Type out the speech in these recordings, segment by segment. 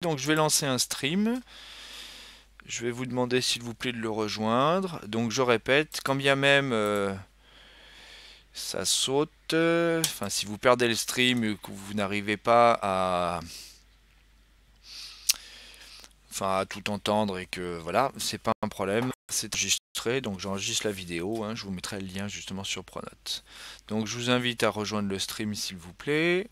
Donc je vais lancer un stream. Je vais vous demander s'il vous plaît de le rejoindre. Donc je répète, quand bien même ça saute, enfin si vous perdez le stream et que vous n'arrivez pas à tout entendre et que voilà, c'est pas un problème. C'est enregistré, donc j'enregistre la vidéo. Je vous mettrai le lien justement sur Pronote. Donc je vous invite à rejoindre le stream s'il vous plaît.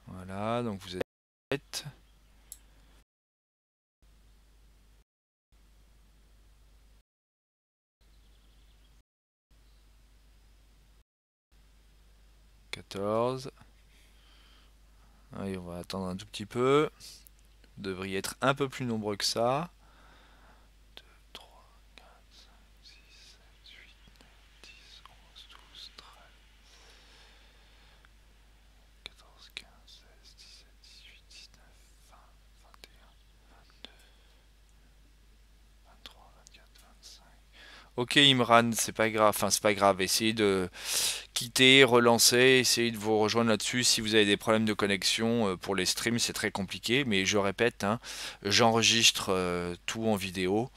Voilà, donc vous êtes 14. Allez, on va attendre un tout petit peu. Vous devriez être un peu plus nombreux que ça. 2, 3, 4, 5, 6, 7, 8, 9, 10, 11, 12, 13, 14, 15, 16, 17, 18, 19, 20, 21, 22, 23, 24, 25. Ok Imran, c'est pas grave, enfin c'est pas grave, essayez de quitter, relancer, essayez de vous rejoindre là-dessus si vous avez des problèmes de connexion pour les streams, c'est très compliqué, mais je répète, j'enregistre tout en vidéo,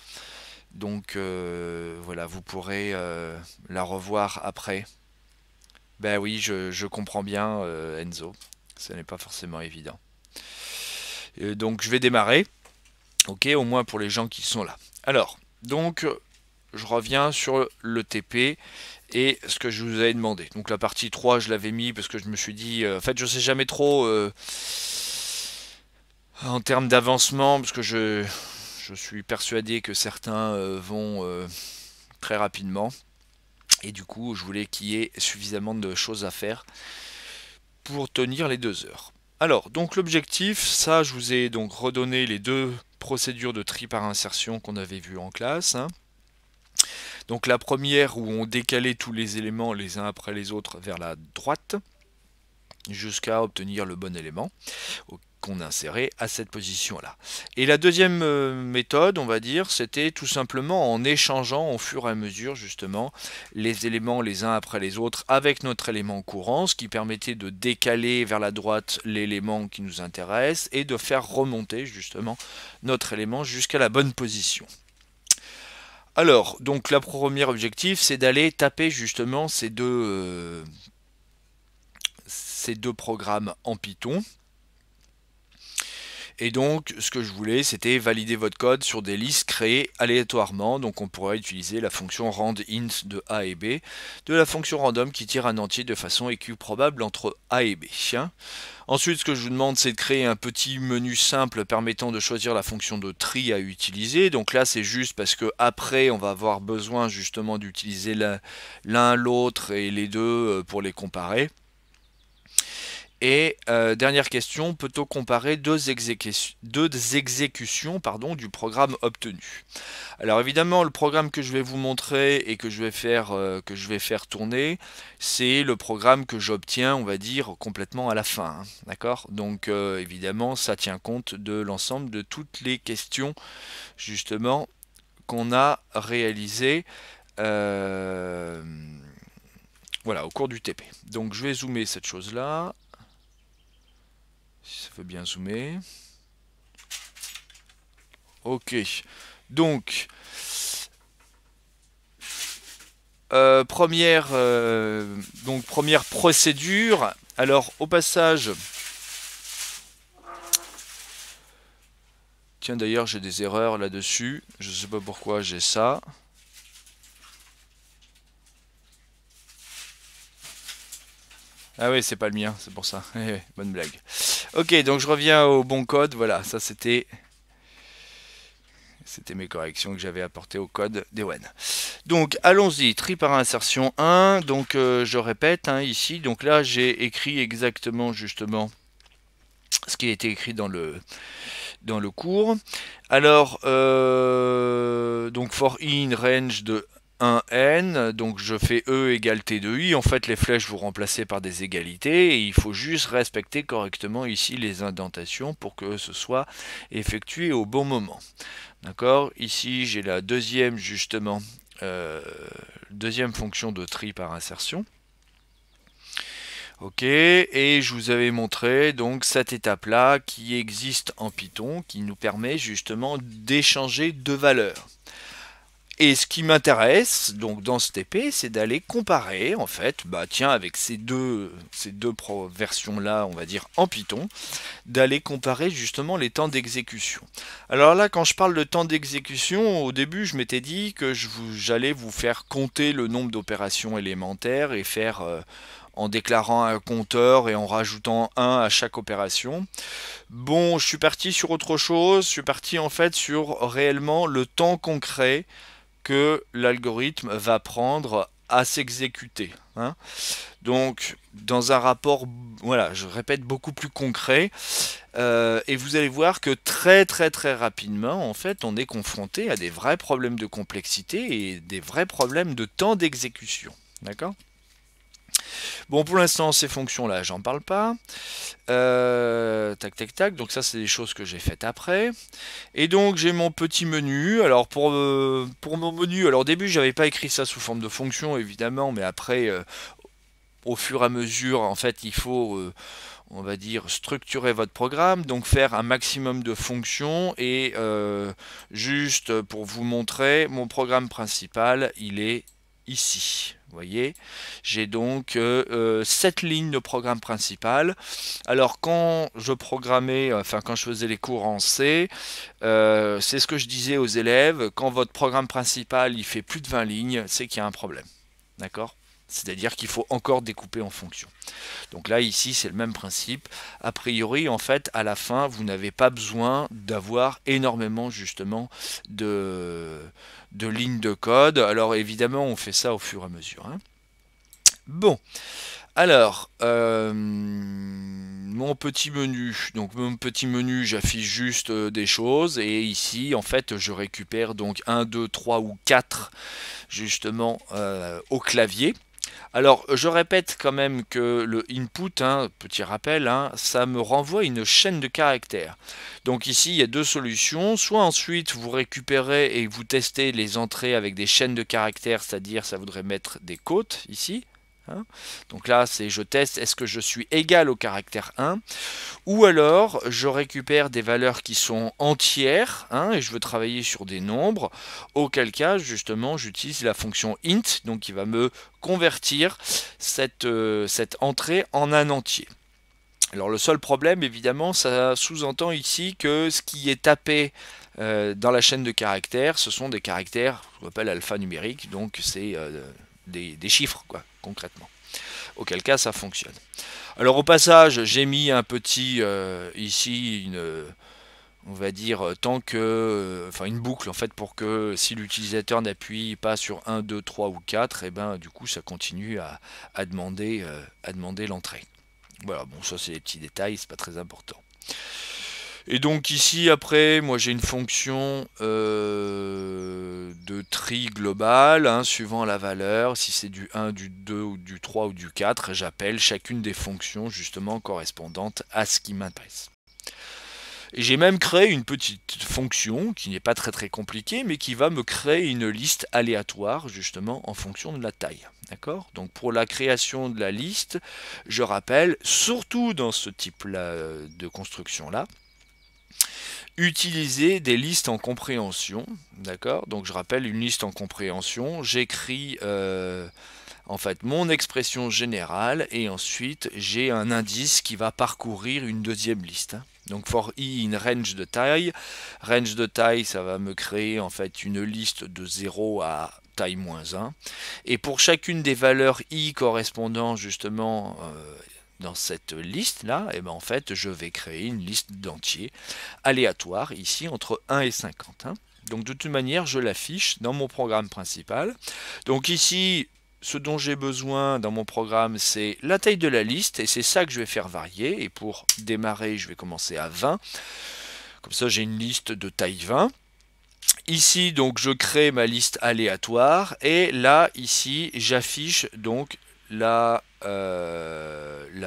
donc voilà, vous pourrez la revoir après. Ben oui, je comprends bien Enzo, ce n'est pas forcément évident. Donc je vais démarrer, ok, au moins pour les gens qui sont là. Alors, donc je reviens sur le TP et ce que je vous avais demandé. Donc la partie 3, je l'avais mis parce que je me suis dit, en fait, je sais jamais trop en termes d'avancement, parce que je suis persuadé que certains vont très rapidement. Et du coup, je voulais qu'il y ait suffisamment de choses à faire pour tenir les 2 heures. Alors, donc l'objectif, ça, je vous ai donc redonné les 2 procédures de tri par insertion qu'on avait vues en classe. Donc la première où on décalait tous les éléments les uns après les autres vers la droite jusqu'à obtenir le bon élément qu'on insérait à cette position-là. Et la deuxième méthode, on va dire, c'était tout simplement en échangeant au fur et à mesure justement les éléments les uns après les autres avec notre élément courant, ce qui permettait de décaler vers la droite l'élément qui nous intéresse et de faire remonter justement notre élément jusqu'à la bonne position. Alors, donc le premier objectif, c'est d'aller taper justement ces deux programmes en Python. Et donc, ce que je voulais, c'était valider votre code sur des listes créées aléatoirement. Donc, on pourrait utiliser la fonction randInt de A et B, de la fonction random qui tire un entier de façon équiprobable entre A et B. Ensuite, ce que je vous demande, c'est de créer un petit menu simple permettant de choisir la fonction de tri à utiliser. Donc là, c'est juste parce que après, on va avoir besoin justement d'utiliser l'un, l'autre et les deux pour les comparer. Et dernière question, peut-on comparer deux exécutions du programme obtenu? Alors évidemment, le programme que je vais vous montrer et que je vais faire tourner, c'est le programme que j'obtiens, on va dire, complètement à la fin. D'accord? Donc évidemment, ça tient compte de l'ensemble de toutes les questions, justement, qu'on a réalisées voilà, au cours du TP. Donc je vais zoomer cette chose-là. Si ça veut bien zoomer. Ok. Donc, première procédure. Alors, au passage, tiens d'ailleurs, j'ai des erreurs là-dessus. Je ne sais pas pourquoi j'ai ça. Ah oui, c'est pas le mien, c'est pour ça. Bonne blague. Ok, donc je reviens au bon code. Voilà, ça c'était mes corrections que j'avais apportées au code d'Ewen. Donc allons-y, tri par insertion 1. Donc je répète ici. Donc là j'ai écrit exactement justement ce qui a été écrit dans le cours. Alors donc for in range de 1n, donc je fais E égale T de I. En fait, les flèches vous remplacez par des égalités et il faut juste respecter correctement ici les indentations pour que ce soit effectué au bon moment. D'accord? Ici, j'ai la deuxième justement deuxième fonction de tri par insertion. Ok, et je vous avais montré donc cette étape-là qui existe en Python, qui nous permet justement d'échanger deux valeurs. Et ce qui m'intéresse donc dans ce TP, c'est d'aller comparer en fait, bah tiens, avec ces deux versions-là, on va dire en Python, d'aller comparer justement les temps d'exécution. Alors là, quand je parle de temps d'exécution, au début, je m'étais dit que j'allais vous faire compter le nombre d'opérations élémentaires et faire en déclarant un compteur et en rajoutant un à chaque opération. Bon, je suis parti sur autre chose, je suis parti en fait sur réellement le temps concret que l'algorithme va prendre à s'exécuter, hein. Donc, dans un rapport, voilà, je répète, beaucoup plus concret, et vous allez voir que très très très rapidement, en fait, on est confronté à des vrais problèmes de complexité et des vrais problèmes de temps d'exécution. D'accord? Bon, pour l'instant, ces fonctions-là, j'en parle pas. Tac, tac, tac. Donc ça, c'est des choses que j'ai faites après. Et donc, j'ai mon petit menu. Alors, pour mon menu, alors au début, j'avais pas écrit ça sous forme de fonction, évidemment, mais après, au fur et à mesure, en fait, il faut, on va dire, structurer votre programme, donc faire un maximum de fonctions. Et juste pour vous montrer, mon programme principal, il est ici. Vous voyez, j'ai donc 7 lignes de programme principal. Alors quand je programmais, enfin quand je faisais les cours en C, c'est ce que je disais aux élèves, quand votre programme principal il fait plus de 20 lignes, c'est qu'il y a un problème. D'accord? C'est-à-dire qu'il faut encore découper en fonctions. Donc là, ici, c'est le même principe. A priori, en fait, à la fin, vous n'avez pas besoin d'avoir énormément, justement, de lignes de code. Alors, évidemment, on fait ça au fur et à mesure, hein. Bon, alors, mon petit menu. Donc, mon petit menu, j'affiche juste des choses. Et ici, en fait, je récupère donc 1, 2, 3 ou 4, justement, au clavier. Alors, je répète quand même que le input, hein, petit rappel, hein, ça me renvoie une chaîne de caractères. Donc ici, il y a deux solutions. Soit ensuite, vous récupérez et vous testez les entrées avec des chaînes de caractères, c'est-à-dire ça voudrait mettre des quotes ici, hein. Donc là, c'est je teste, est-ce que je suis égal au caractère 1? Ou alors, je récupère des valeurs qui sont entières, hein, et je veux travailler sur des nombres, auquel cas, justement, j'utilise la fonction int, donc qui va me convertir cette entrée en un entier. Alors le seul problème, évidemment, ça sous-entend ici que ce qui est tapé dans la chaîne de caractères, ce sont des caractères, ce qu'on appelle alphanumériques, donc c'est des chiffres, quoi, concrètement. Auquel cas, ça fonctionne. Alors au passage, j'ai mis un petit ici on va dire tant que enfin une boucle en fait pour que si l'utilisateur n'appuie pas sur 1, 2, 3 ou 4, et ben du coup ça continue à demander l'entrée. Voilà, bon ça c'est des petits détails, c'est pas très important. Et donc ici après, moi j'ai une fonction de tri global, hein, suivant la valeur, si c'est du 1, du 2 ou du 3 ou du 4, j'appelle chacune des fonctions justement correspondantes à ce qui m'intéresse. Et j'ai même créé une petite fonction qui n'est pas très compliquée, mais qui va me créer une liste aléatoire justement en fonction de la taille. D'accord? Donc pour la création de la liste, je rappelle, surtout dans ce type de construction là, utiliser des listes en compréhension, d'accord? Donc je rappelle une liste en compréhension, j'écris en fait mon expression générale et ensuite j'ai un indice qui va parcourir une deuxième liste, hein. Donc for i in range de taille ça va me créer en fait une liste de 0 à taille moins 1. Et pour chacune des valeurs i correspondant justement dans cette liste là, et ben en fait je vais créer une liste d'entiers aléatoire ici entre 1 et 50, hein. Donc de toute manière je l'affiche dans mon programme principal. Donc ici ce dont j'ai besoin dans mon programme c'est la taille de la liste et c'est ça que je vais faire varier. Et pour démarrer je vais commencer à 20. Comme ça j'ai une liste de taille 20. Ici donc je crée ma liste aléatoire et là ici j'affiche donc la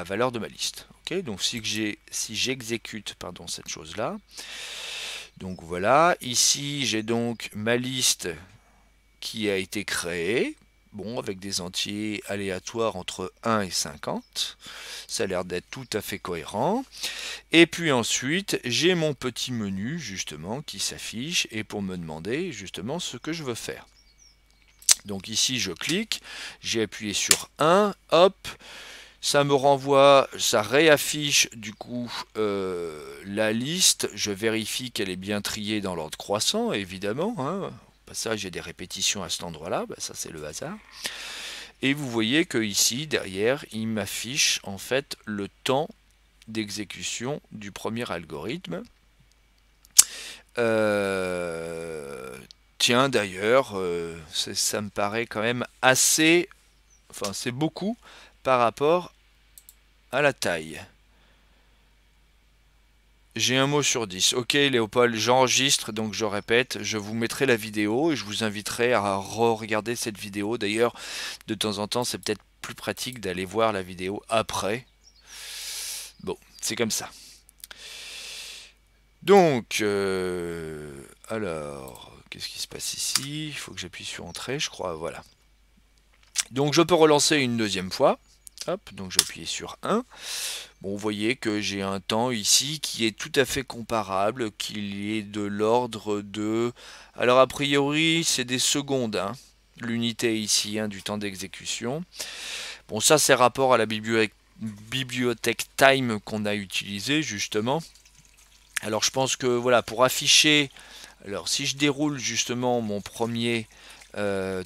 valeur de ma liste. Okay, donc si j'exécute cette chose là, donc voilà, ici j'ai donc ma liste qui a été créé, bon, avec des entiers aléatoires entre 1 et 50. Ça a l'air d'être tout à fait cohérent. Et puis ensuite, j'ai mon petit menu, justement, qui s'affiche, et pour me demander, justement, ce que je veux faire. Donc ici, je clique, j'ai appuyé sur 1, hop, ça me renvoie, ça réaffiche du coup la liste. Je vérifie qu'elle est bien triée dans l'ordre croissant, évidemment. Hein. Au passage, il y a des répétitions à cet endroit-là, bah, ça c'est le hasard. Et vous voyez que ici, derrière, il m'affiche en fait le temps d'exécution du premier algorithme. Tiens, d'ailleurs, ça me paraît quand même assez... Enfin, c'est beaucoup par rapport à la taille. J'ai un mot sur 10. Ok, Léopold, j'enregistre, donc je répète, je vous mettrai la vidéo et je vous inviterai à re-regarder cette vidéo. D'ailleurs, de temps en temps, c'est peut-être plus pratique d'aller voir la vidéo après. Bon, c'est comme ça. Donc, alors, qu'est-ce qui se passe ici? Il faut que j'appuie sur Entrée, je crois, voilà. Donc, je peux relancer une deuxième fois. Hop, donc j'appuie sur 1. Bon, vous voyez que j'ai un temps ici qui est tout à fait comparable, qu'il est de l'ordre de... Alors, a priori, c'est des secondes, hein, l'unité ici, hein, du temps d'exécution. Bon, ça, c'est rapport à la bibliothèque time qu'on a utilisée, justement. Alors, je pense que, voilà, pour afficher... Alors, si je déroule, justement, mon premier...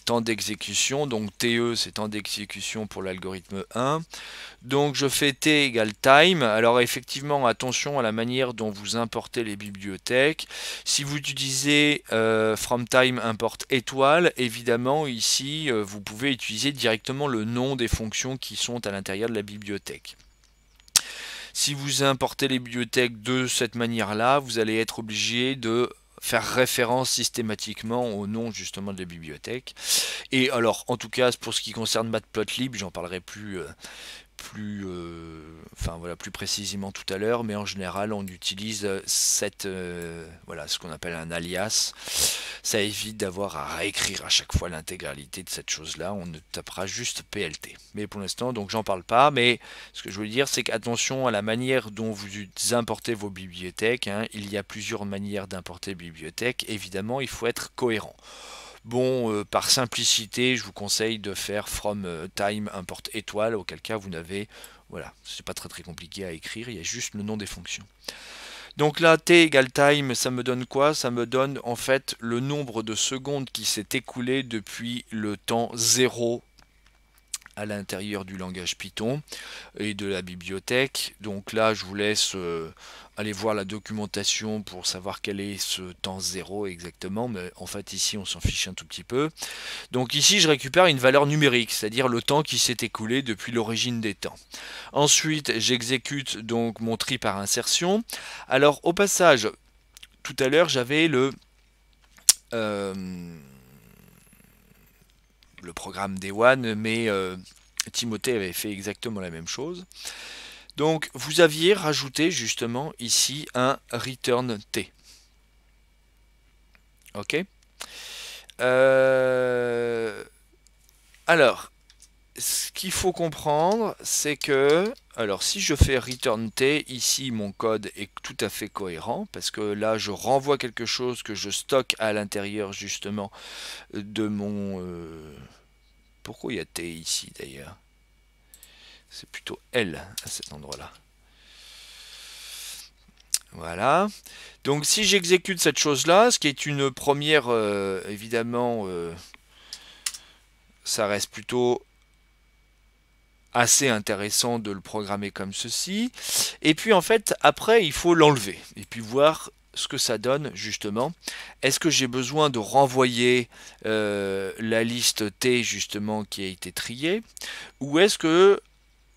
temps d'exécution, donc TE c'est temps d'exécution pour l'algorithme 1, donc je fais T égale time. Alors effectivement, attention à la manière dont vous importez les bibliothèques. Si vous utilisez from time import étoile, évidemment ici vous pouvez utiliser directement le nom des fonctions qui sont à l'intérieur de la bibliothèque. Si vous importez les bibliothèques de cette manière-là, vous allez être obligé de faire référence systématiquement au nom justement de la bibliothèque. Et alors, en tout cas, pour ce qui concerne Matplotlib, j'en parlerai plus précisément tout à l'heure, mais en général, on utilise voilà, ce qu'on appelle un alias. Ça évite d'avoir à réécrire à chaque fois l'intégralité de cette chose-là. On ne tapera juste PLT. Mais pour l'instant, donc j'en parle pas. Mais ce que je veux dire, c'est qu'attention à la manière dont vous importez vos bibliothèques. Hein. Il y a plusieurs manières d'importer bibliothèques. Évidemment, il faut être cohérent. Bon, par simplicité, je vous conseille de faire from time import étoile, auquel cas vous n'avez, voilà, c'est pas très compliqué à écrire, il y a juste le nom des fonctions. Donc là, t égale time, ça me donne quoi? Ça me donne en fait le nombre de secondes qui s'est écoulé depuis le temps 0 à l'intérieur du langage Python et de la bibliothèque. Donc là, je vous laisse aller voir la documentation pour savoir quel est ce temps 0 exactement, mais en fait ici on s'en fiche un tout petit peu. Donc ici je récupère une valeur numérique, c'est-à-dire le temps qui s'est écoulé depuis l'origine des temps. Ensuite j'exécute donc mon tri par insertion. Alors au passage, tout à l'heure j'avais le programme Day1, mais Timothée avait fait exactement la même chose. Donc vous aviez rajouté justement ici un return T. Ok. Alors, ce qu'il faut comprendre, c'est que, alors si je fais return T, ici mon code est tout à fait cohérent, parce que là je renvoie quelque chose que je stocke à l'intérieur justement de mon... Pourquoi il y a T ici d'ailleurs? C'est plutôt L à cet endroit-là. Voilà. Donc si j'exécute cette chose-là, ce qui est une première, évidemment, ça reste plutôt assez intéressant de le programmer comme ceci. Et puis en fait, après, il faut l'enlever. Et puis voir ce que ça donne justement. Est-ce que j'ai besoin de renvoyer la liste T justement qui a été triée? Ou est-ce que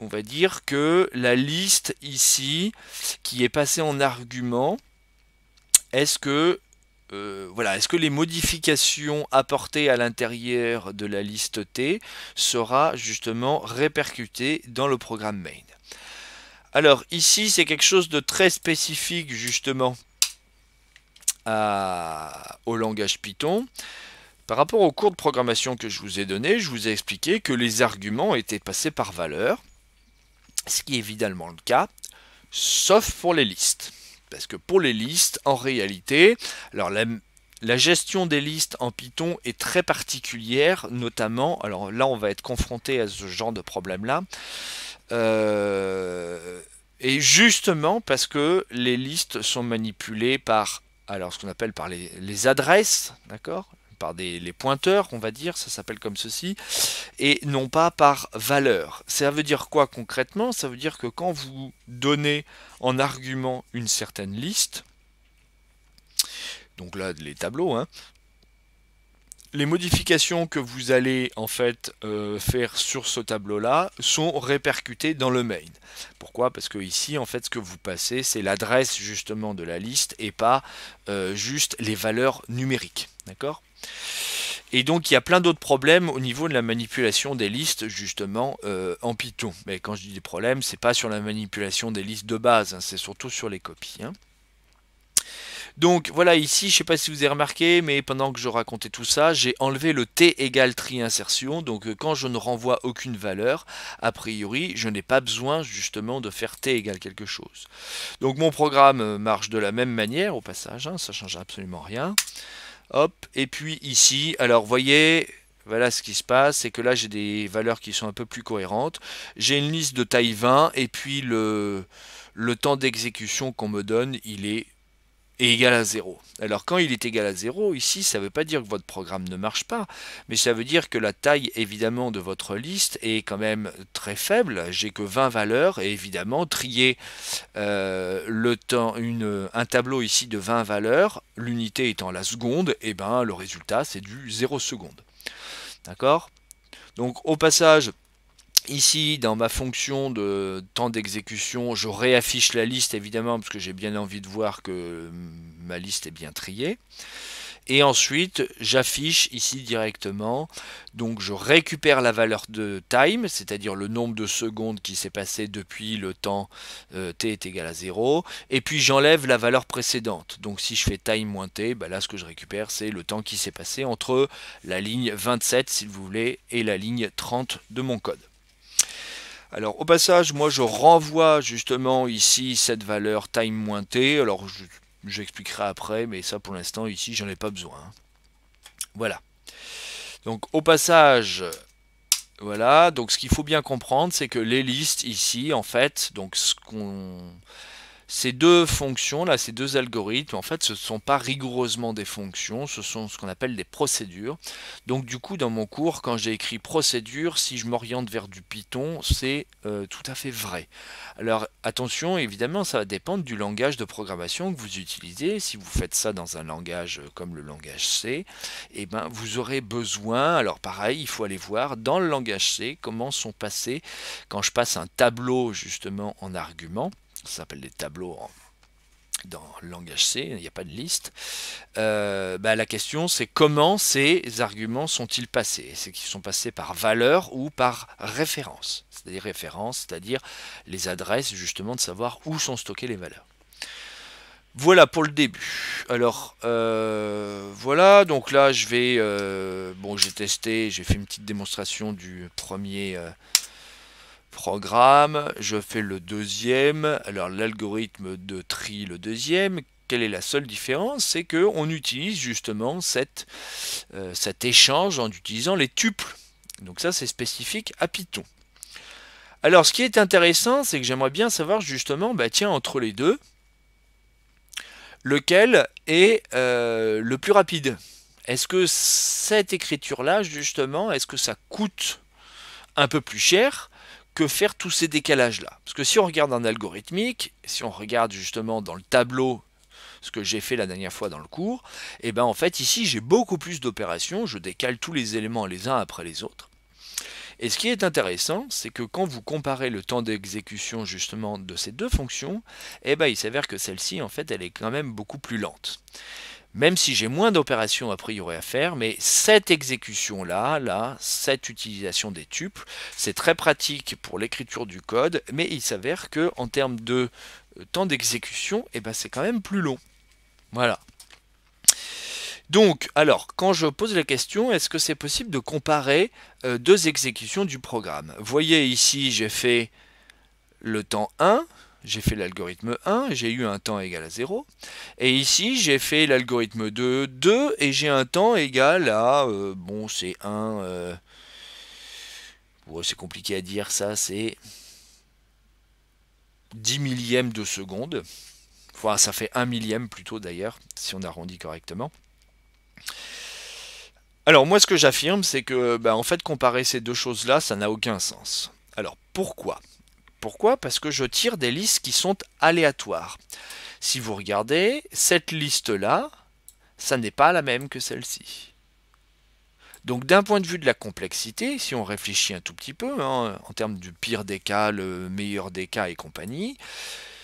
on va dire que la liste ici qui est passée en argument, est-ce que voilà, est-ce que les modifications apportées à l'intérieur de la liste T sera justement répercutées dans le programme main? Alors ici c'est quelque chose de très spécifique justement au langage Python. Par rapport au cours de programmation que je vous ai donné, je vous ai expliqué que les arguments étaient passés par valeur, ce qui est évidemment le cas, sauf pour les listes. Parce que pour les listes, en réalité, alors la gestion des listes en Python est très particulière, notamment, alors là on va être confronté à ce genre de problème-là, et justement parce que les listes sont manipulées par, alors ce qu'on appelle par les adresses, d'accord, par les pointeurs, on va dire, ça s'appelle comme ceci, et non pas par valeur. Ça veut dire quoi concrètement? Ça veut dire que quand vous donnez en argument une certaine liste, donc là les tableaux, hein, les modifications que vous allez en fait faire sur ce tableau là sont répercutées dans le main. Pourquoi? Parce que ici en fait ce que vous passez c'est l'adresse justement de la liste et pas juste les valeurs numériques, d'accord? Et donc il y a plein d'autres problèmes au niveau de la manipulation des listes justement en Python. Mais quand je dis des problèmes, c'est pas sur la manipulation des listes de base, hein, c'est surtout sur les copies, hein. Donc voilà, ici, je ne sais pas si vous avez remarqué, mais pendant que je racontais tout ça, j'ai enlevé le t égale tri insertion. Donc quand je ne renvoie aucune valeur, a priori, je n'ai pas besoin justement de faire t égale quelque chose. Donc mon programme marche de la même manière au passage, hein, ça ne change absolument rien. Hop, et puis ici, alors vous voyez, voilà ce qui se passe, c'est que là j'ai des valeurs qui sont un peu plus cohérentes. J'ai une liste de taille 20 et puis le temps d'exécution qu'on me donne, il est égal à 0. Alors quand il est égal à 0, ici, ça ne veut pas dire que votre programme ne marche pas, mais ça veut dire que la taille évidemment de votre liste est quand même très faible. J'ai que 20 valeurs et évidemment trier un tableau ici de 20 valeurs, l'unité étant la seconde, et ben le résultat c'est du 0 seconde. D'accord? Donc au passage, ici, dans ma fonction de temps d'exécution, je réaffiche la liste évidemment parce que j'ai bien envie de voir que ma liste est bien triée. Et ensuite, j'affiche ici directement, donc je récupère la valeur de time, c'est-à-dire le nombre de secondes qui s'est passé depuis le temps t est égal à 0, et puis j'enlève la valeur précédente. Donc si je fais time moins t, bah là ce que je récupère c'est le temps qui s'est passé entre la ligne 27 si vous voulez et la ligne 30 de mon code. Alors au passage, moi je renvoie justement ici cette valeur time-t. Alors j'expliquerai après, mais ça pour l'instant ici j'en ai pas besoin. Voilà. Donc au passage, voilà. Donc ce qu'il faut bien comprendre, c'est que les listes ici, en fait, donc ces deux fonctions là, ces deux algorithmes, en fait, ce ne sont pas rigoureusement des fonctions, ce sont ce qu'on appelle des procédures. Donc du coup, dans mon cours, quand j'ai écrit procédure, si je m'oriente vers du Python, c'est tout à fait vrai. Alors attention, évidemment, ça va dépendre du langage de programmation que vous utilisez. Si vous faites ça dans un langage comme le langage C, eh ben, vous aurez besoin, alors pareil, il faut aller voir dans le langage C comment sont passés, quand je passe un tableau justement en argument, ça s'appelle des tableaux dans le langage C, il n'y a pas de liste. La question c'est comment ces arguments sont-ils passés? C'est qu'ils sont passés par valeur ou par référence. C'est-à-dire référence, c'est-à-dire les adresses justement de savoir où sont stockées les valeurs. Voilà pour le début. Alors voilà, donc là je vais, bon j'ai testé, j'ai fait une petite démonstration du premier programme, je fais le deuxième, alors l'algorithme de tri le deuxième, quelle est la seule différence? C'est qu'on utilise justement cet échange en utilisant les tuples. Donc ça c'est spécifique à Python. Alors ce qui est intéressant, c'est que j'aimerais bien savoir justement, bah tiens, entre les deux, lequel est le plus rapide? Est-ce que cette écriture-là, justement, est-ce que ça coûte un peu plus cher que faire tous ces décalages-là? Parce que si on regarde en algorithmique, si on regarde justement dans le tableau, ce que j'ai fait la dernière fois dans le cours, et ben en fait ici j'ai beaucoup plus d'opérations, je décale tous les éléments les uns après les autres. Et ce qui est intéressant, c'est que quand vous comparez le temps d'exécution justement de ces deux fonctions, eh ben, il s'avère que celle-ci, en fait, elle est quand même beaucoup plus lente. Même si j'ai moins d'opérations a priori à faire, mais cette exécution-là, cette utilisation des tuples, c'est très pratique pour l'écriture du code, mais il s'avère que en termes de temps d'exécution, eh ben, c'est quand même plus long. Voilà. Donc, alors, quand je pose la question, est-ce que c'est possible de comparer deux exécutions du programme? Vous voyez ici, j'ai fait le temps 1, j'ai fait l'algorithme 1, j'ai eu un temps égal à 0. Et ici, j'ai fait l'algorithme 2, 2, et j'ai un temps égal à, bon, c'est 1, c'est compliqué à dire ça, c'est 10 millièmes de seconde. Enfin, ça fait 1 millième plutôt d'ailleurs, si on arrondit correctement. Alors moi ce que j'affirme c'est que en fait comparer ces deux choses-là ça n'a aucun sens. Alors pourquoi? Pourquoi? Parce que je tire des listes qui sont aléatoires. Si vous regardez, cette liste-là, ça n'est pas la même que celle-ci. Donc d'un point de vue de la complexité, si on réfléchit un tout petit peu, hein, en termes du pire des cas, le meilleur des cas et compagnie,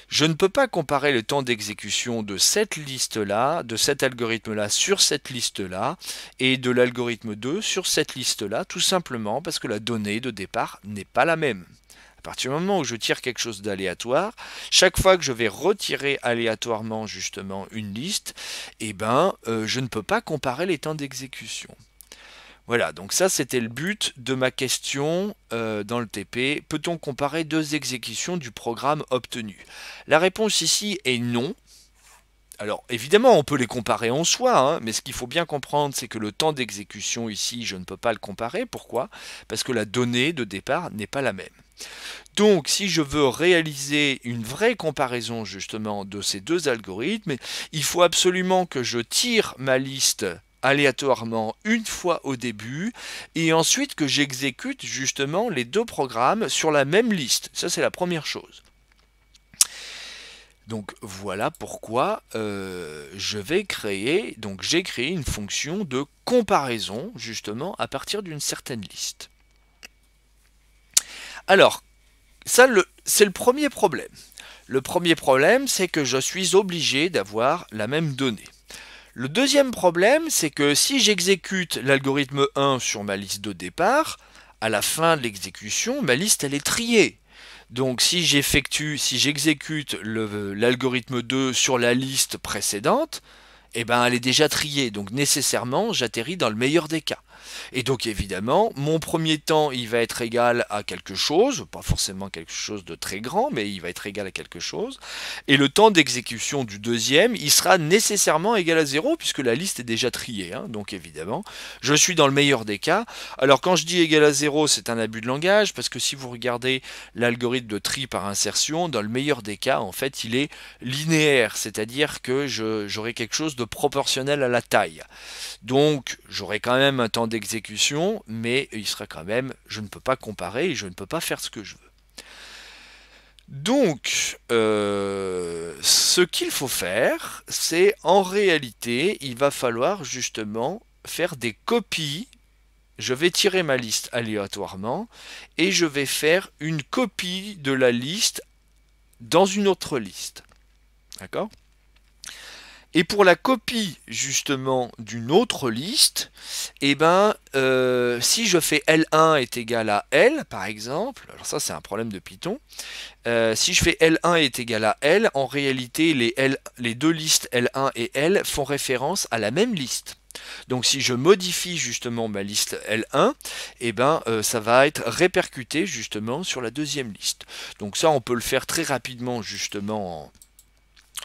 je ne peux pas comparer le temps d'exécution de cette liste-là, de cet algorithme-là sur cette liste-là, et de l'algorithme 2 sur cette liste-là, tout simplement parce que la donnée de départ n'est pas la même. À partir du moment où je tire quelque chose d'aléatoire, chaque fois que je vais retirer aléatoirement justement une liste, je ne peux pas comparer les temps d'exécution. Voilà, donc ça c'était le but de ma question dans le TP. Peut-on comparer deux exécutions du programme obtenu? La réponse ici est non. Alors évidemment on peut les comparer en soi, hein, mais ce qu'il faut bien comprendre c'est que le temps d'exécution ici je ne peux pas le comparer. Pourquoi? Parce que la donnée de départ n'est pas la même. Donc si je veux réaliser une vraie comparaison justement de ces deux algorithmes, il faut absolument que je tire ma liste aléatoirement une fois au début et ensuite que j'exécute justement les deux programmes sur la même liste. Ça c'est la première chose. Donc voilà pourquoi je vais créer, donc j'ai créé une fonction de comparaison justement à partir d'une certaine liste. Alors, ça c'est le premier problème. Le premier problème c'est que je suis obligé d'avoir la même donnée. Le deuxième problème, c'est que si j'exécute l'algorithme 1 sur ma liste de départ, à la fin de l'exécution, ma liste elle est triée. Donc si j'exécute l'algorithme 2 sur la liste précédente, elle est déjà triée. Donc nécessairement, j'atterris dans le meilleur des cas. Et donc évidemment, mon premier temps, il va être égal à quelque chose, pas forcément quelque chose de très grand, mais il va être égal à quelque chose. Et le temps d'exécution du deuxième, il sera nécessairement égal à 0, puisque la liste est déjà triée. Hein, donc évidemment, je suis dans le meilleur des cas. Alors quand je dis égal à 0, c'est un abus de langage, parce que si vous regardez l'algorithme de tri par insertion, dans le meilleur des cas, en fait, il est linéaire, c'est-à-dire que j'aurai quelque chose de proportionnel à la taille. Donc j'aurai quand même un temps d'exécution, mais il sera quand même, je ne peux pas comparer et je ne peux pas faire ce que je veux. Donc, ce qu'il faut faire, c'est en réalité, il va falloir justement faire des copies. Je vais tirer ma liste aléatoirement et je vais faire une copie de la liste dans une autre liste. D'accord ? Et pour la copie justement d'une autre liste, si je fais L1 est égal à L par exemple, alors ça c'est un problème de Python, si je fais L1 est égal à L, en réalité les deux listes L1 et L font référence à la même liste. Donc si je modifie justement ma liste L1, ça va être répercuté justement sur la deuxième liste. Donc ça on peut le faire très rapidement justement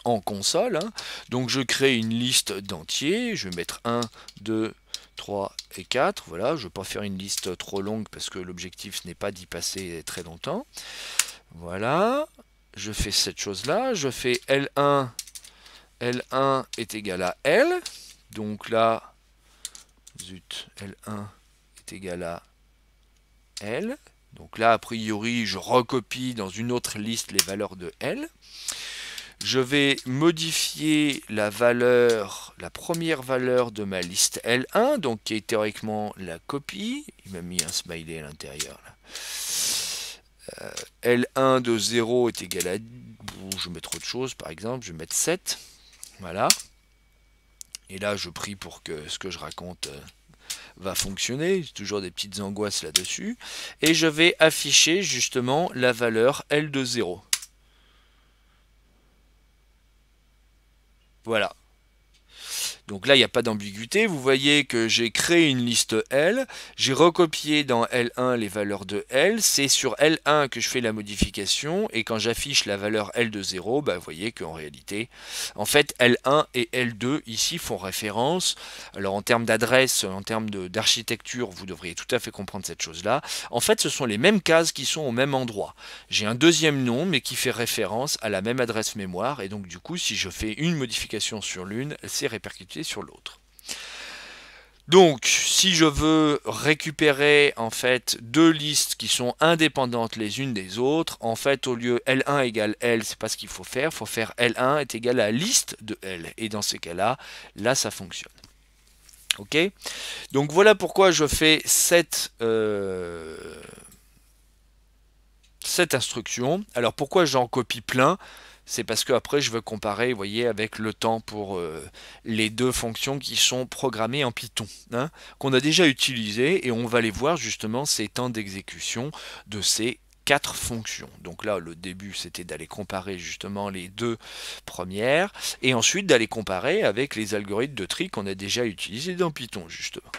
en console. Hein. Donc je crée une liste d'entiers, je vais mettre 1, 2, 3 et 4. Voilà, je ne vais pas faire une liste trop longue parce que l'objectif n'est pas d'y passer très longtemps. Voilà, je fais cette chose-là, je fais L1, L1 est égal à L. Donc là, zut, L1 est égal à L. Donc là, a priori, je recopie dans une autre liste les valeurs de L. Je vais modifier la première valeur de ma liste L1, donc qui est théoriquement la copie. Il m'a mis un smiley à l'intérieur. L1 de 0 est égal à... Je vais mettre autre chose, par exemple, je vais mettre 7. Voilà. Et là, je prie pour que ce que je raconte va fonctionner. J'ai toujours des petites angoisses là-dessus. Et je vais afficher justement la valeur L de 0. Voilà. Donc là, il n'y a pas d'ambiguïté. Vous voyez que j'ai créé une liste L. J'ai recopié dans L1 les valeurs de L. C'est sur L1 que je fais la modification. Et quand j'affiche la valeur L de 0, bah, vous voyez qu'en réalité, en fait, L1 et L2 ici font référence. Alors en termes d'adresse, en termes d'architecture, vous devriez tout à fait comprendre cette chose-là. En fait, ce sont les mêmes cases qui sont au même endroit. J'ai un deuxième nom, mais qui fait référence à la même adresse mémoire. Et donc du coup, si je fais une modification sur l'une, elle s'est répercutée sur l'autre. Donc, si je veux récupérer en fait deux listes qui sont indépendantes les unes des autres, en fait, au lieu L1 égale L, c'est pas ce qu'il faut faire. Il faut faire L1 est égal à la liste de L. Et dans ces cas-là, là, ça fonctionne. Ok? Donc voilà pourquoi je fais cette instruction. Alors pourquoi j'en copie plein? C'est parce que après je veux comparer, vous voyez, avec le temps pour les deux fonctions qui sont programmées en Python, hein, qu'on a déjà utilisées, et on va les voir justement ces temps d'exécution de ces quatre fonctions. Donc là, le début, c'était d'aller comparer justement les deux premières, et ensuite d'aller comparer avec les algorithmes de tri qu'on a déjà utilisés dans Python, justement.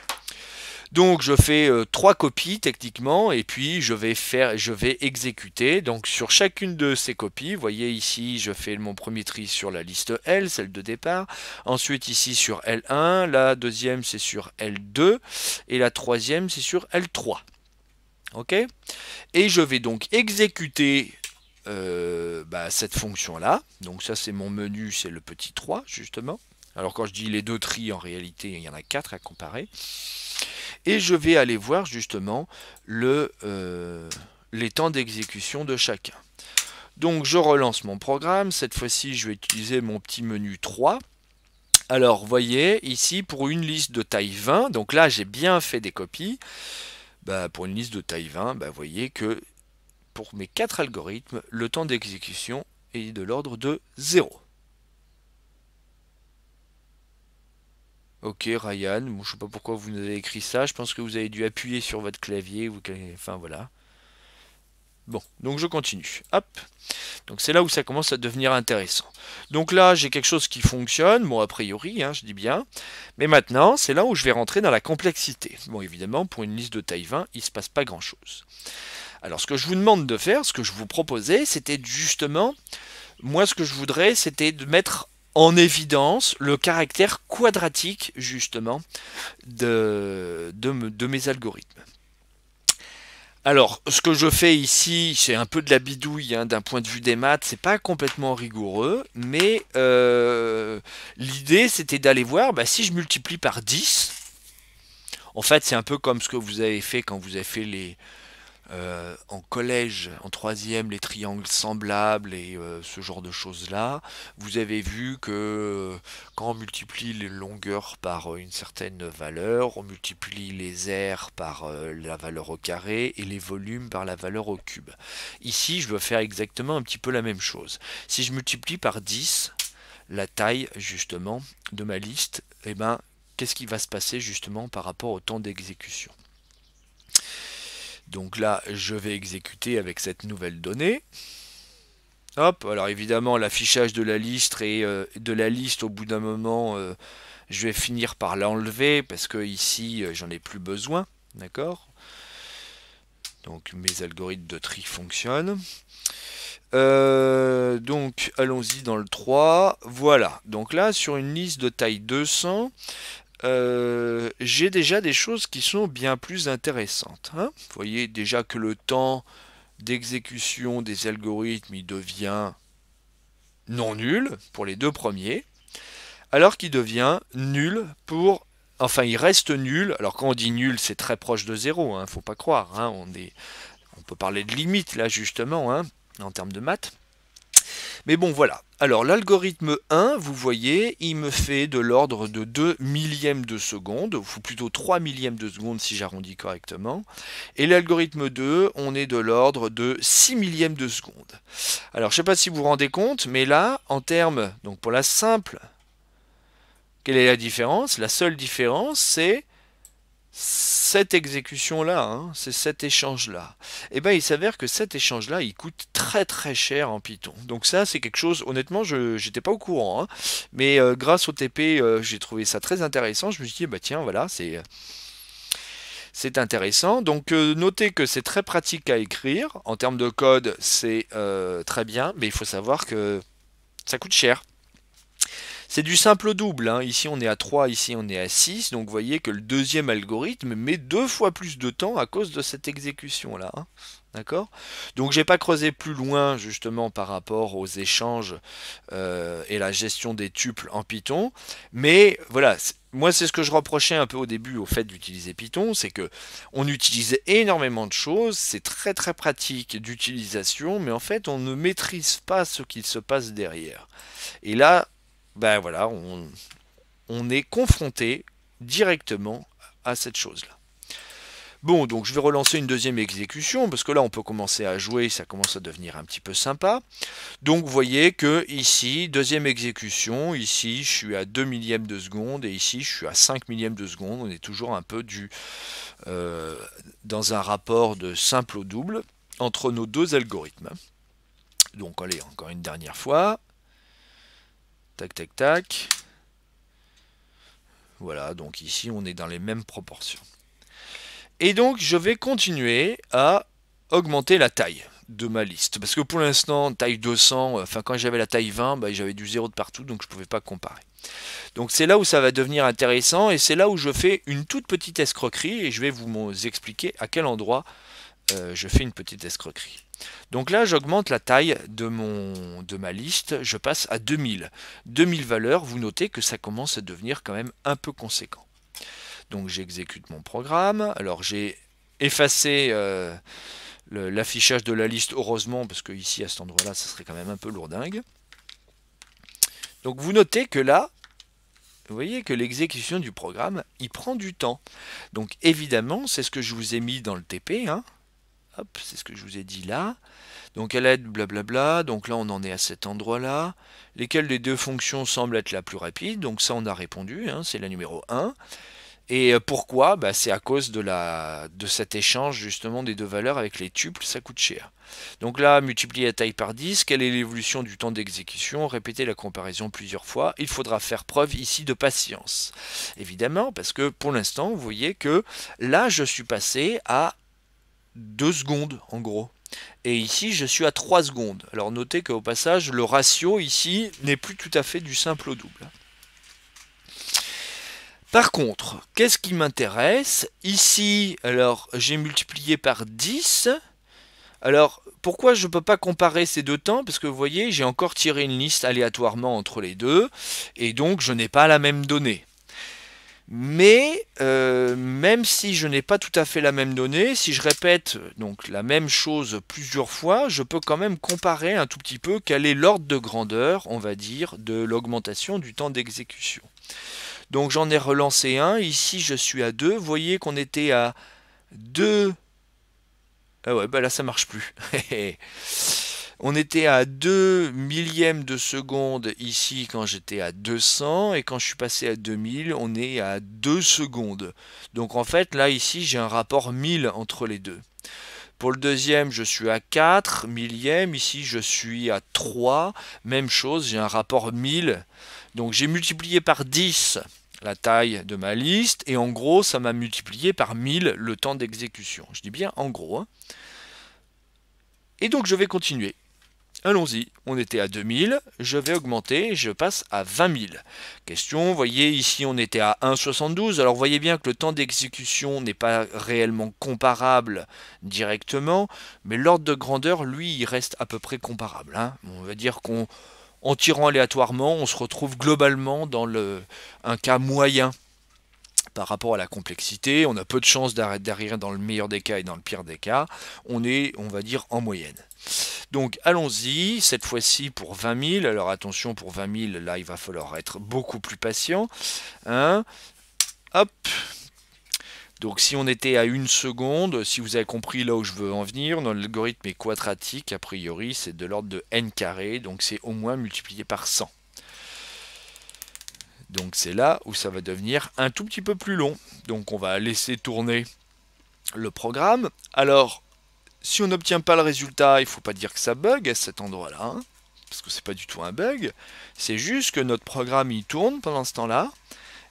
Donc je fais 3 copies techniquement, et puis je vais exécuter. Donc sur chacune de ces copies, vous voyez ici, je fais mon premier tri sur la liste L, celle de départ. Ensuite ici sur L1, la deuxième c'est sur L2, et la troisième c'est sur L3. Ok? Et je vais donc exécuter cette fonction-là. Donc ça c'est mon menu, c'est le petit 3 justement. Alors quand je dis les deux tris, en réalité il y en a 4 à comparer. Et je vais aller voir justement les temps d'exécution de chacun. Donc je relance mon programme, cette fois-ci je vais utiliser mon petit menu 3. Alors vous voyez ici pour une liste de taille 20, donc là j'ai bien fait des copies. Pour une liste de taille 20, vous voyez que pour mes 4 algorithmes, le temps d'exécution est de l'ordre de 0. Ok Ryan, bon, je ne sais pas pourquoi vous nous avez écrit ça, je pense que vous avez dû appuyer sur votre clavier, enfin voilà. Bon, donc je continue. Hop. Donc c'est là où ça commence à devenir intéressant. Donc là, j'ai quelque chose qui fonctionne, bon a priori, hein, je dis bien. Mais maintenant, c'est là où je vais rentrer dans la complexité. Bon, évidemment, pour une liste de taille 20, il ne se passe pas grand-chose. Alors ce que je vous demande de faire, ce que je vous proposais, c'était justement, moi ce que je voudrais, c'était de mettre en évidence le caractère quadratique, justement, de mes algorithmes. Alors, ce que je fais ici, c'est un peu de la bidouille, hein, d'un point de vue des maths, c'est pas complètement rigoureux, mais l'idée c'était d'aller voir, si je multiplie par 10, en fait c'est un peu comme ce que vous avez fait quand vous avez fait en collège, en troisième, les triangles semblables et ce genre de choses-là. Vous avez vu que quand on multiplie les longueurs par une certaine valeur, on multiplie les aires par la valeur au carré et les volumes par la valeur au cube. Ici, je veux faire exactement un petit peu la même chose. Si je multiplie par 10 la taille justement de ma liste, qu'est-ce qui va se passer justement par rapport au temps d'exécution? Donc là, je vais exécuter avec cette nouvelle donnée. Hop, alors évidemment, l'affichage de la liste au bout d'un moment, je vais finir par l'enlever parce que ici, j'en ai plus besoin. D'accord? Donc mes algorithmes de tri fonctionnent. Donc allons-y dans le 3. Voilà. Donc là, sur une liste de taille 200, j'ai déjà des choses qui sont bien plus intéressantes. Hein. Vous voyez déjà que le temps d'exécution des algorithmes il devient non nul pour les deux premiers, alors qu'il devient nul pour... Enfin, il reste nul. Alors quand on dit nul, c'est très proche de 0, hein, faut pas croire. Hein, on peut parler de limite là justement, hein, en termes de maths. Mais bon, voilà. Alors, l'algorithme 1, vous voyez, il me fait de l'ordre de 2 millièmes de seconde, ou plutôt 3 millièmes de seconde si j'arrondis correctement. Et l'algorithme 2, on est de l'ordre de 6 millièmes de seconde. Alors, je ne sais pas si vous vous rendez compte, mais là, en termes, donc pour la simple, quelle est la différence? La seule différence, c'est cette exécution-là, hein, c'est cet échange-là, et ben il s'avère que cet échange-là, il coûte très très cher en Python. Donc ça, c'est quelque chose, honnêtement, je j'étais pas au courant, hein, mais grâce au TP, j'ai trouvé ça très intéressant. Je me suis dit, bah tiens, voilà, c'est intéressant. Donc notez que c'est très pratique à écrire. En termes de code, c'est très bien, mais il faut savoir que ça coûte cher. C'est du simple au double, hein. Ici on est à 3, ici on est à 6. Donc vous voyez que le deuxième algorithme met 2 fois plus de temps à cause de cette exécution-là, hein. D'accord? Donc j'ai pas creusé plus loin justement par rapport aux échanges et la gestion des tuples en Python. Mais voilà, moi c'est ce que je reprochais un peu au début au fait d'utiliser Python, c'est que on utilisait énormément de choses, c'est très très pratique d'utilisation, mais en fait on ne maîtrise pas ce qu'il se passe derrière. Et là, ben voilà, on est confronté directement à cette chose-là. Bon, donc je vais relancer une deuxième exécution, parce que là on peut commencer à jouer, ça commence à devenir un petit peu sympa. Donc vous voyez que ici, deuxième exécution, ici je suis à 2 millièmes de seconde, et ici je suis à 5 millièmes de seconde. On est toujours un peu euh, dans un rapport de simple au double entre nos deux algorithmes. Donc allez, encore une dernière fois. Tac, tac, tac. Voilà, donc ici on est dans les mêmes proportions. Et donc je vais continuer à augmenter la taille de ma liste. Parce que pour l'instant, taille 200, enfin quand j'avais la taille 20, bah, j'avais du zéro de partout, donc je ne pouvais pas comparer. Donc c'est là où ça va devenir intéressant, et c'est là où je fais une toute petite escroquerie, et je vais vous expliquer à quel endroit je fais une petite escroquerie. Donc là, j'augmente la taille de ma liste, je passe à 2000. 2000 valeurs, vous notez que ça commence à devenir quand même un peu conséquent. Donc j'exécute mon programme. Alors j'ai effacé l'affichage de la liste, heureusement, parce que ici à cet endroit-là, ça serait quand même un peu lourdingue. Donc vous notez que là, vous voyez que l'exécution du programme, il prend du temps. Donc évidemment, c'est ce que je vous ai mis dans le TP, hein. Hop, c'est ce que je vous ai dit là. Donc à l'aide, blablabla, donc là on en est à cet endroit-là. Lesquelles des deux fonctions semblent être la plus rapide? Donc ça on a répondu, hein, c'est la numéro 1. Et pourquoi? Bah, c'est à cause de cet échange justement des deux valeurs avec les tuples, ça coûte cher. Donc là, multiplier la taille par 10, quelle est l'évolution du temps d'exécution? Répéter la comparaison plusieurs fois. Il faudra faire preuve ici de patience. Évidemment, parce que pour l'instant, vous voyez que là, je suis passé à 2 secondes en gros. Et ici, je suis à 3 secondes. Alors notez qu'au passage, le ratio ici n'est plus tout à fait du simple au double. Par contre, qu'est-ce qui m'intéresse? Ici, alors j'ai multiplié par 10. Alors, pourquoi je ne peux pas comparer ces deux temps? Parce que vous voyez, j'ai encore tiré une liste aléatoirement entre les deux, et donc je n'ai pas la même donnée. Mais même si je n'ai pas tout à fait la même donnée, si je répète donc la même chose plusieurs fois, je peux quand même comparer un tout petit peu quel est l'ordre de grandeur, on va dire, de l'augmentation du temps d'exécution. Donc j'en ai relancé un, ici je suis à 2, vous voyez qu'on était à 2... Ah ouais, bah là ça marche plus. On était à 2 millièmes de seconde ici quand j'étais à 200, et quand je suis passé à 2000, on est à 2 secondes. Donc en fait, là ici, j'ai un rapport 1000 entre les deux. Pour le deuxième, je suis à 4 millièmes, ici je suis à 3, même chose, j'ai un rapport 1000. Donc j'ai multiplié par 10 la taille de ma liste, et en gros, ça m'a multiplié par 1000 le temps d'exécution. Je dis bien en gros, hein. Et donc je vais continuer. Allons-y, on était à 2000, je vais augmenter, je passe à 20 000. Question, vous voyez ici on était à 1,72, alors vous voyez bien que le temps d'exécution n'est pas réellement comparable directement, mais l'ordre de grandeur, lui, il reste à peu près comparable, hein. On va dire qu'en tirant aléatoirement, on se retrouve globalement dans un cas moyen par rapport à la complexité. On a peu de chances d'arriver dans le meilleur des cas et dans le pire des cas. On est, on va dire, en moyenne. Donc allons-y, cette fois-ci pour 20 000. Alors attention, pour 20 000, là il va falloir être beaucoup plus patient, hein. Hop. Donc si on était à 1 seconde, si vous avez compris là où je veux en venir, l'algorithme est quadratique, a priori c'est de l'ordre de n carré, donc c'est au moins multiplié par 100. Donc c'est là où ça va devenir un tout petit peu plus long. Donc on va laisser tourner le programme. Alors, si on n'obtient pas le résultat, il ne faut pas dire que ça bug à cet endroit-là, hein, parce que c'est pas du tout un bug. C'est juste que notre programme il tourne pendant ce temps-là,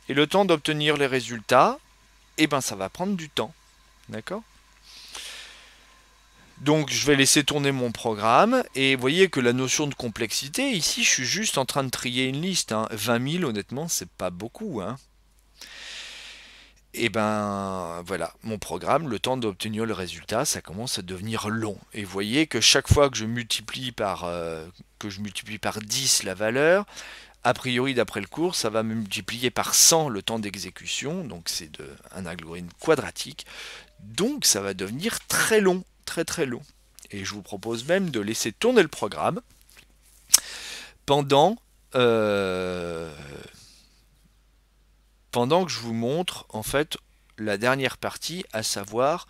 et le temps d'obtenir les résultats, eh ben ça va prendre du temps. D'accord? Donc je vais laisser tourner mon programme, et vous voyez que la notion de complexité, ici je suis juste en train de trier une liste, hein. 20 000 honnêtement c'est pas beaucoup, hein. Et ben voilà, mon programme, le temps d'obtenir le résultat, ça commence à devenir long. Et vous voyez que chaque fois que je multiplie par 10 la valeur, a priori d'après le cours, ça va me multiplier par 100 le temps d'exécution, donc c'est un algorithme quadratique, donc ça va devenir très long, très très long. Et je vous propose même de laisser tourner le programme pendant pendant que je vous montre en fait la dernière partie, à savoir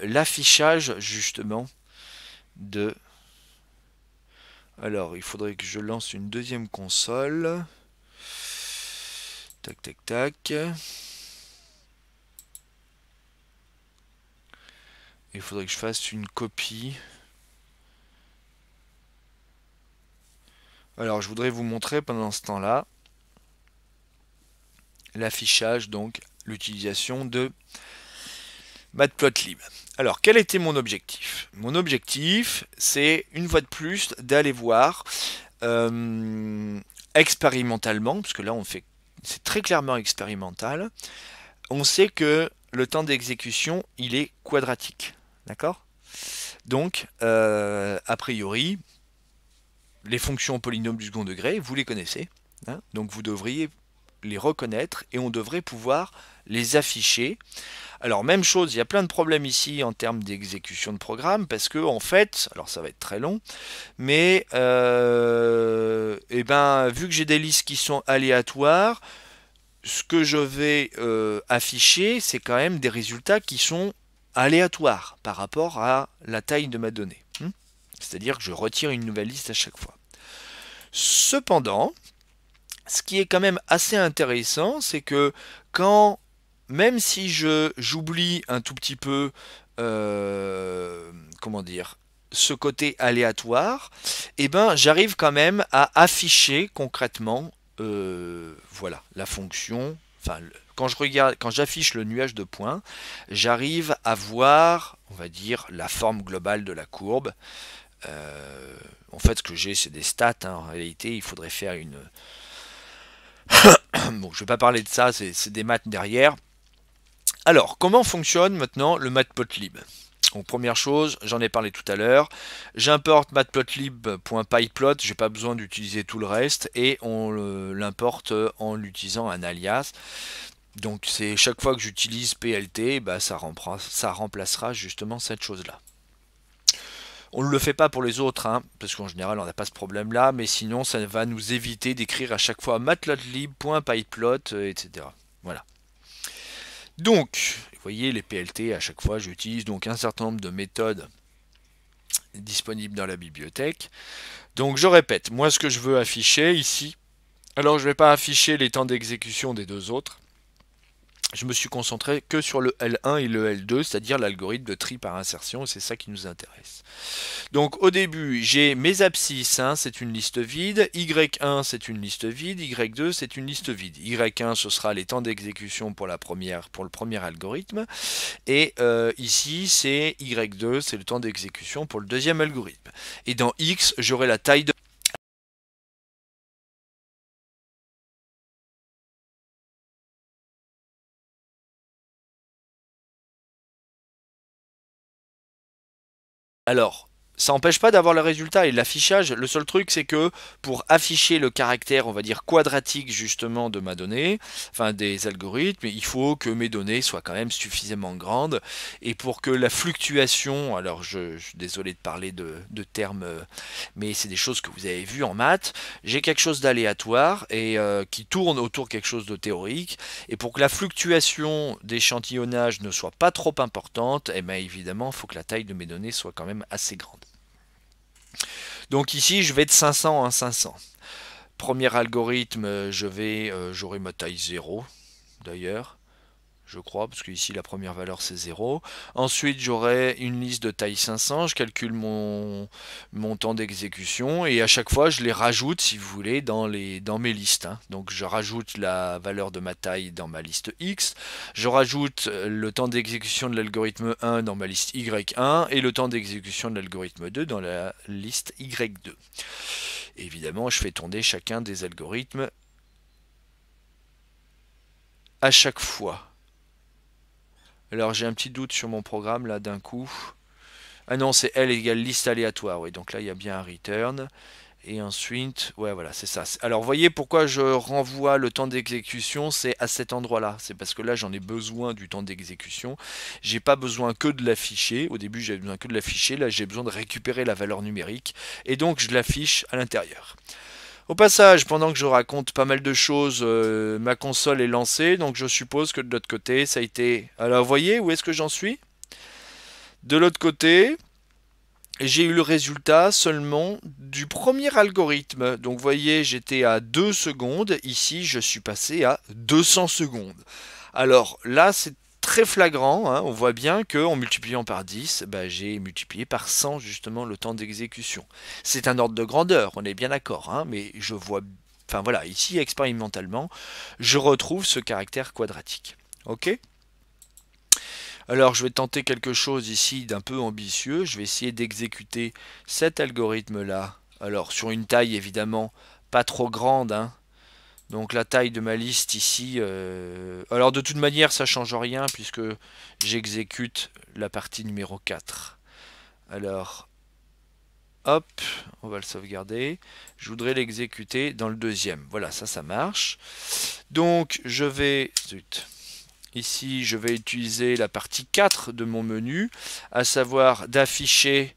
l'affichage justement de... Alors il faudrait que je lance une deuxième console. Tac tac tac. Il faudrait que je fasse une copie. Alors je voudrais vous montrer pendant ce temps-là l'affichage, donc l'utilisation de Matplotlib. Alors, quel était mon objectif? Mon objectif, c'est une fois de plus d'aller voir expérimentalement, parce que là on fait, c'est très clairement expérimental. On sait que le temps d'exécution, il est quadratique, d'accord? Donc, a priori, les fonctions polynômes du second degré, vous les connaissez, hein, donc vous devriez les reconnaître et on devrait pouvoir les afficher. Alors même chose, il y a plein de problèmes ici en termes d'exécution de programme parce que en fait, alors ça va être très long, mais eh ben, vu que j'ai des listes qui sont aléatoires, ce que je vais afficher, c'est quand même des résultats qui sont aléatoires par rapport à la taille de ma donnée. C'est-à-dire que je retire une nouvelle liste à chaque fois. Cependant, ce qui est quand même assez intéressant, c'est que quand, même si j'oublie un tout petit peu, comment dire, ce côté aléatoire, eh ben, j'arrive quand même à afficher concrètement, voilà, la fonction. Enfin, quand je regarde, quand j'affiche le nuage de points, j'arrive à voir, on va dire, la forme globale de la courbe. En fait, ce que j'ai, c'est des stats, hein. En réalité, il faudrait faire une... Bon, je ne vais pas parler de ça, c'est des maths derrière. Alors, comment fonctionne maintenant le matplotlib? Donc, première chose, j'en ai parlé tout à l'heure, j'importe matplotlib.pyplot, j'ai pas besoin d'utiliser tout le reste, et on l'importe en utilisant un alias. Donc, c'est chaque fois que j'utilise PLT, bah, ça remplacera justement cette chose-là. On ne le fait pas pour les autres, hein, parce qu'en général on n'a pas ce problème-là, mais sinon ça va nous éviter d'écrire à chaque fois matplotlib.pyplot, etc. Voilà. Donc, vous voyez les PLT, à chaque fois j'utilise donc un certain nombre de méthodes disponibles dans la bibliothèque. Donc je répète, moi ce que je veux afficher ici, alors je ne vais pas afficher les temps d'exécution des deux autres. Je me suis concentré que sur le L1 et le L2, c'est-à-dire l'algorithme de tri par insertion, c'est ça qui nous intéresse. Donc au début, j'ai mes abscisses, hein, c'est une liste vide, Y1 c'est une liste vide, Y2 c'est une liste vide. Y1 ce sera les temps d'exécution pour le premier algorithme, et ici c'est Y2, c'est le temps d'exécution pour le deuxième algorithme. Et dans X, j'aurai la taille de... Alors, ça n'empêche pas d'avoir le résultat et l'affichage. Le seul truc, c'est que pour afficher le caractère, on va dire, quadratique justement de ma donnée, enfin des algorithmes, il faut que mes données soient quand même suffisamment grandes. Et pour que la fluctuation, alors je suis désolé de parler de termes, mais c'est des choses que vous avez vues en maths, j'ai quelque chose d'aléatoire et qui tourne autour de quelque chose de théorique. Et pour que la fluctuation d'échantillonnage ne soit pas trop importante, eh bien évidemment, il faut que la taille de mes données soit quand même assez grande. Donc ici, je vais de 500 à 500. Premier algorithme, j'aurai ma taille 0 d'ailleurs, je crois, parce qu'ici la première valeur c'est 0. Ensuite j'aurai une liste de taille 500, je calcule mon temps d'exécution et à chaque fois je les rajoute si vous voulez dans mes listes, hein. Donc je rajoute la valeur de ma taille dans ma liste X, je rajoute le temps d'exécution de l'algorithme 1 dans ma liste Y1 et le temps d'exécution de l'algorithme 2 dans la liste Y2. Évidemment, je fais tourner chacun des algorithmes à chaque fois. Alors j'ai un petit doute sur mon programme là d'un coup. Ah non, c'est L égale liste aléatoire. Oui, donc là il y a bien un return. Et ensuite, ouais, voilà, c'est ça. Alors, voyez pourquoi je renvoie le temps d'exécution, c'est à cet endroit-là. C'est parce que là, j'en ai besoin du temps d'exécution. J'ai pas besoin que de l'afficher. Au début, j'avais besoin que de l'afficher. Là, j'ai besoin de récupérer la valeur numérique. Et donc, je l'affiche à l'intérieur. Au passage, pendant que je raconte pas mal de choses, ma console est lancée. Donc, je suppose que de l'autre côté, ça a été... Alors, vous voyez où est-ce que j'en suis? De l'autre côté, j'ai eu le résultat seulement du premier algorithme. Donc vous voyez, j'étais à 2 secondes. Ici, je suis passé à 200 secondes. Alors là, c'est très flagrant, hein. On voit bien qu'en multipliant par 10, bah, j'ai multiplié par 100 justement le temps d'exécution. C'est un ordre de grandeur, on est bien d'accord, hein, mais je vois... Enfin voilà, ici, expérimentalement, je retrouve ce caractère quadratique. Ok ? Alors je vais tenter quelque chose ici d'un peu ambitieux. Je vais essayer d'exécuter cet algorithme-là. Alors sur une taille évidemment pas trop grande, hein. Donc la taille de ma liste ici... Alors de toute manière ça change rien puisque j'exécute la partie numéro 4. Alors hop, on va le sauvegarder. Je voudrais l'exécuter dans le deuxième. Voilà, ça marche. Donc je vais... Zut. Ici, je vais utiliser la partie 4 de mon menu, à savoir d'afficher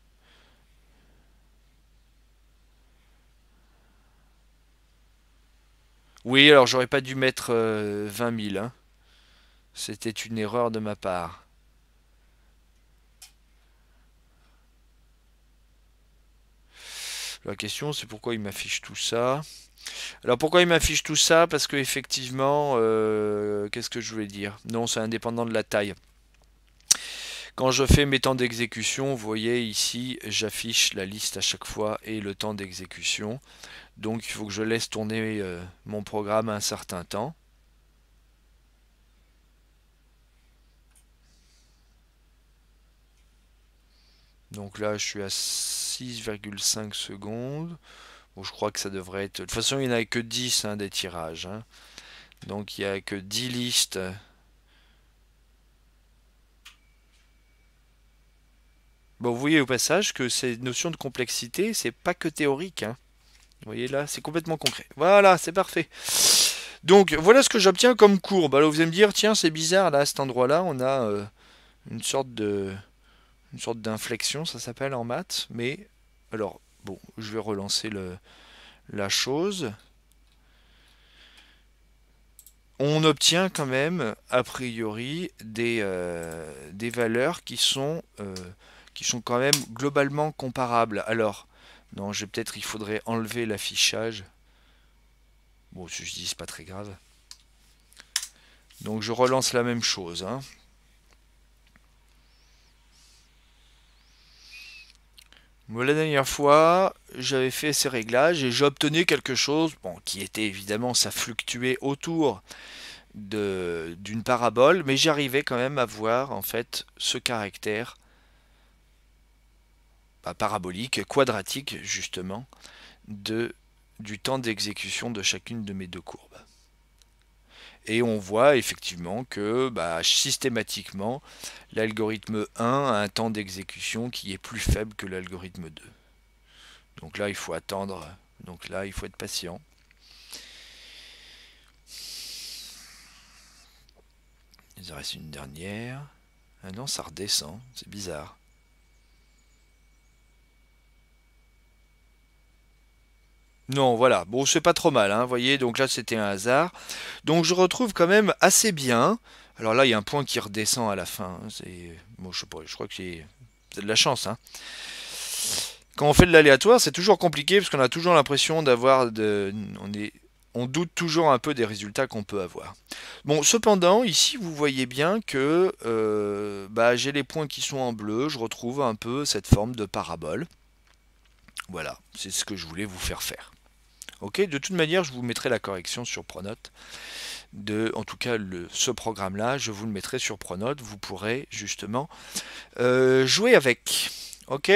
Oui, alors j'aurais pas dû mettre 20 000, hein. C'était une erreur de ma part. La question, c'est pourquoi il m'affiche tout ça. Alors pourquoi il m'affiche tout ça? Parce que effectivement, qu'est-ce que je voulais dire? Non, c'est indépendant de la taille. Quand je fais mes temps d'exécution, vous voyez ici, j'affiche la liste à chaque fois et le temps d'exécution. Donc il faut que je laisse tourner mon programme un certain temps. Donc là, je suis à 6,5 secondes. Bon, je crois que ça devrait être... De toute façon, il n'y en a que 10 hein, des tirages, hein. Donc il n'y a que 10 listes. Bon, vous voyez au passage que ces notions de complexité, c'est pas que théorique, hein. Vous voyez là, c'est complètement concret. Voilà, c'est parfait. Donc voilà ce que j'obtiens comme courbe. Alors vous allez me dire, tiens, c'est bizarre, là, à cet endroit-là, on a une sorte de... une sorte d'inflexion, ça s'appelle en maths. Mais, alors, bon, je vais relancer la chose. On obtient quand même, a priori, des valeurs qui sont quand même globalement comparables. Alors, non, il faudrait enlever l'affichage. Bon, si je dis, c'est pas très grave. Donc, je relance la même chose, hein. Bon, la dernière fois, j'avais fait ces réglages et j'obtenais quelque chose, bon, qui était évidemment, ça fluctuait autour d'une parabole, mais j'arrivais quand même à voir en fait ce caractère parabolique, quadratique justement, du temps d'exécution de chacune de mes deux courbes. Et on voit effectivement que systématiquement, l'algorithme 1 a un temps d'exécution qui est plus faible que l'algorithme 2. Donc là, il faut attendre. Donc là, il faut être patient. Il en reste une dernière. Ah non, ça redescend. C'est bizarre. Non, voilà. Bon, c'est pas trop mal, hein. Vous voyez, donc là, c'était un hasard. Donc je retrouve quand même assez bien. Alors là, il y a un point qui redescend à la fin, hein. C'est... Bon, je sais pas, je crois que c'est de la chance, hein. Quand on fait de l'aléatoire, c'est toujours compliqué parce qu'on a toujours l'impression d'avoir on doute toujours un peu des résultats qu'on peut avoir. Bon, cependant, ici, vous voyez bien que bah, j'ai les points qui sont en bleu. Je retrouve un peu cette forme de parabole. Voilà, c'est ce que je voulais vous faire faire. Ok, de toute manière, je vous mettrai la correction sur Pronote. En tout cas, ce programme-là, je vous le mettrai sur Pronote. Vous pourrez justement jouer avec. Ok.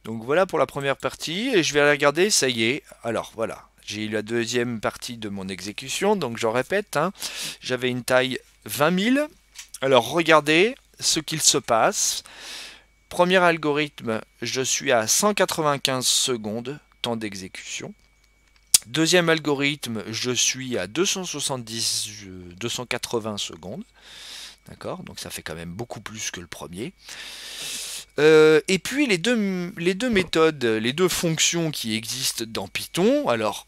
Donc voilà pour la première partie, et je vais regarder, ça y est. Alors voilà, j'ai eu la deuxième partie de mon exécution, donc je répète, hein, j'avais une taille 20 000. Alors regardez ce qu'il se passe. Premier algorithme, je suis à 195 secondes, temps d'exécution. Deuxième algorithme, je suis à 280 secondes. D'accord, donc ça fait quand même beaucoup plus que le premier. Et puis les deux méthodes, les deux fonctions qui existent dans Python, alors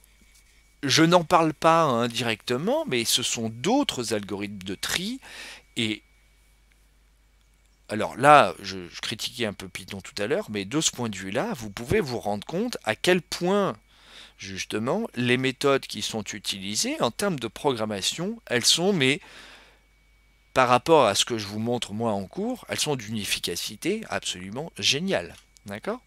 je n'en parle pas hein, directement, mais ce sont d'autres algorithmes de tri. Et alors là, je critiquais un peu Python tout à l'heure, mais de ce point de vue-là, vous pouvez vous rendre compte à quel point justement les méthodes qui sont utilisées en termes de programmation, elles sont, mais par rapport à ce que je vous montre moi en cours, elles sont d'une efficacité absolument géniale. D'accord?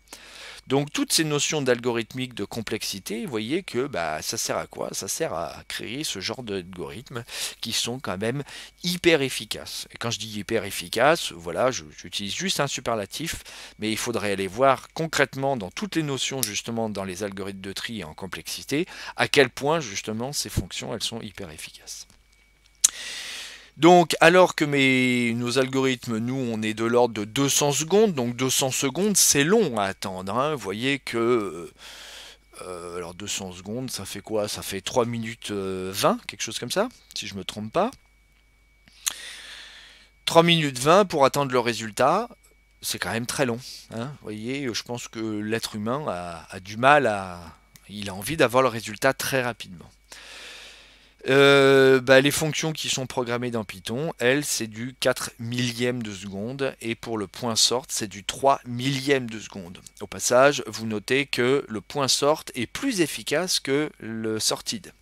Donc toutes ces notions d'algorithmique, de complexité, vous voyez que bah, ça sert à quoi? Ça sert à créer ce genre d'algorithmes qui sont quand même hyper efficaces. Et quand je dis hyper efficaces, voilà, j'utilise juste un superlatif, mais il faudrait aller voir concrètement dans toutes les notions justement dans les algorithmes de tri et en complexité, à quel point justement ces fonctions elles sont hyper efficaces. Donc, alors que nos algorithmes, nous, on est de l'ordre de 200 secondes, donc 200 secondes, c'est long à attendre. Hein. Vous voyez que, alors 200 secondes, ça fait quoi? Ça fait 3 minutes 20, quelque chose comme ça, si je ne me trompe pas. 3 minutes 20 pour attendre le résultat, c'est quand même très long. Hein. Vous voyez, je pense que l'être humain a du mal à... Il a envie d'avoir le résultat très rapidement. Bah, les fonctions qui sont programmées dans Python, elles, c'est du 4 millième de seconde, et pour le point sort, c'est du 3 millième de seconde. Au passage, vous notez que le point sort est plus efficace que le sorted.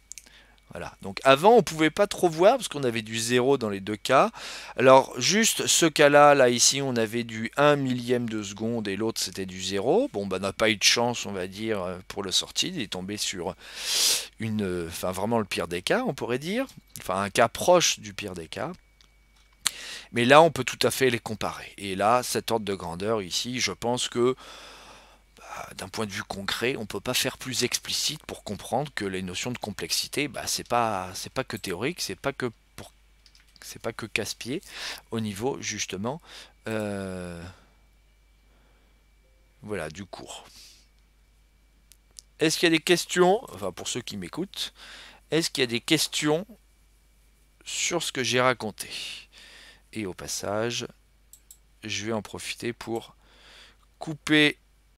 Voilà. Donc avant, on ne pouvait pas trop voir parce qu'on avait du 0 dans les deux cas. Alors juste ce cas-là, là ici, on avait du 1 millième de seconde et l'autre c'était du 0. Bon, bah, on n'a pas eu de chance, on va dire, pour le sortie. Il est tombé sur enfin vraiment le pire des cas, on pourrait dire. Enfin un cas proche du pire des cas. Mais là, on peut tout à fait les comparer. Et là, cet ordre de grandeur ici, je pense que d'un point de vue concret, on ne peut pas faire plus explicite pour comprendre que les notions de complexité, bah, c'est pas que théorique, c'est pas que casse-pied au niveau justement voilà, du cours. Est-ce qu'il y a des questions, enfin pour ceux qui m'écoutent, est-ce qu'il y a des questions sur ce que j'ai raconté? Et au passage, je vais en profiter pour couper